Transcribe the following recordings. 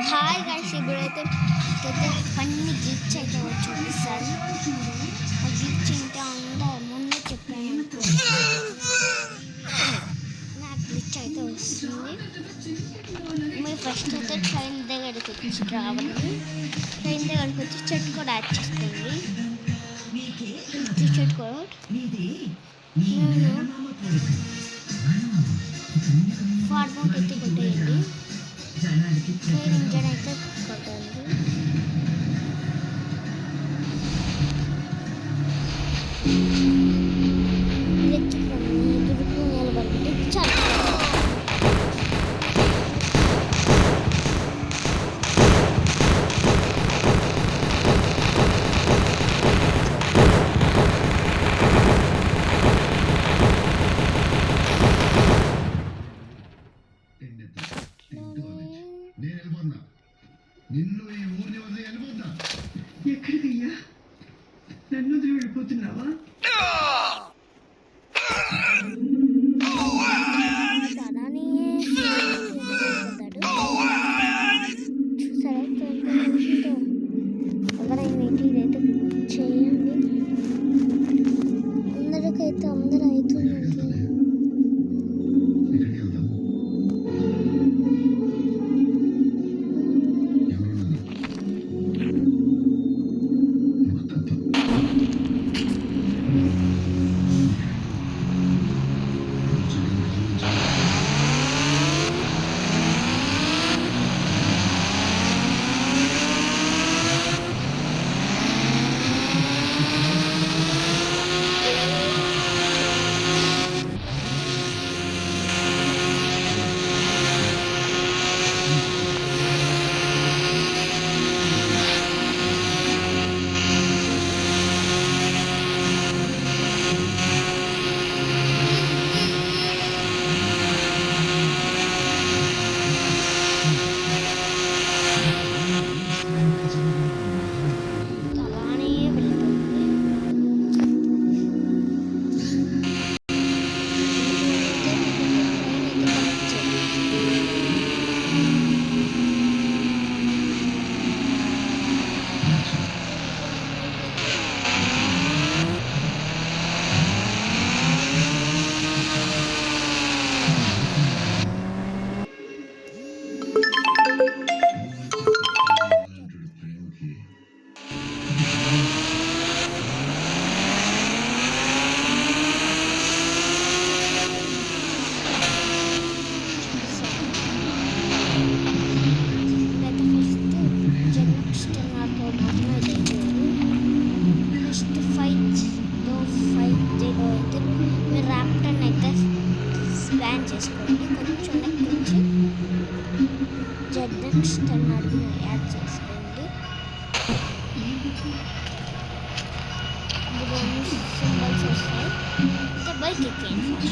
Hi guys, ఇప్పుడైతే funny glitch అయితే చూపిస్తాను. ఆ గ్లిచ్ ఇంకా ముందే చెప్పాను నాకు గ్లిచ్ అయితే వస్తుంది. మీరు ఫస్ట్ అయితే ట్రైన్ దగ్గరికి వచ్చి రావాలి. ట్రైన్ దగ్గరికి వచ్చి చెట్టు కూడా యాడ్ చేసుకోండి. చెట్టు కూడా ఫార్మౌట్ అయితే కొట్టేయండి. ట్రైన్ ఇంజన్ అయితే కొట్టండి. దుడుకు నిలబడి చాలు. నిన్ను ఈ ఊరిని వదిలి వెళ్ళిపోతున్నా. ఎక్కడికయ్యా? నన్ను వదిలి వెళ్ళిపోతున్నావా? చేయండి. అందరికైతే అందరూ అవుతున్నట్లు. ప్లాన్ చేసుకోండి. కొంచెం లెక్కించి జెడ్10 అడుగున యాడ్ చేసుకోండి. ఇందులో సింబల్స్ వస్తాయి. అంటే బైక్ ఎక్కేయండి.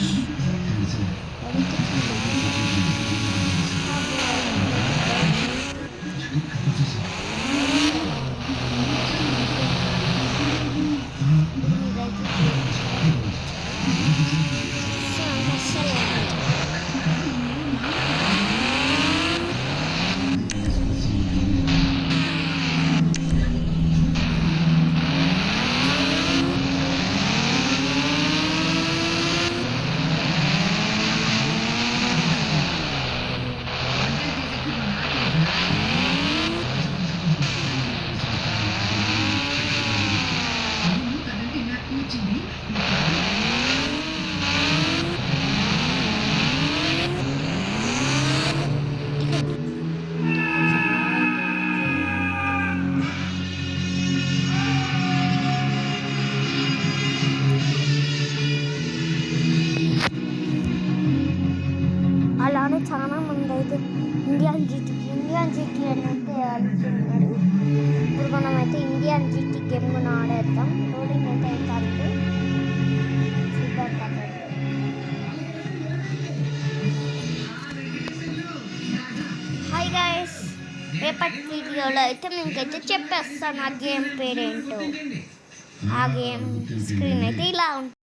అలానే చాలా మంది అయితే ఇండియన్ జీటీ అయితే ఆడుతున్నారు. ఇప్పుడు మనమైతే ఇండియన్ జీటీ గేమ్ కూడా ఆడేద్దాం. లోడింగ్ అయితే అవుతుంది. హాయ్ గైస్, రేపటి వీడియోలో అయితే మీకైతే చెప్పేస్తాను ఆ గేమ్ పేరేంటో. ఆ గేమ్ స్క్రీన్ అయితే ఇలా ఉంటుంది.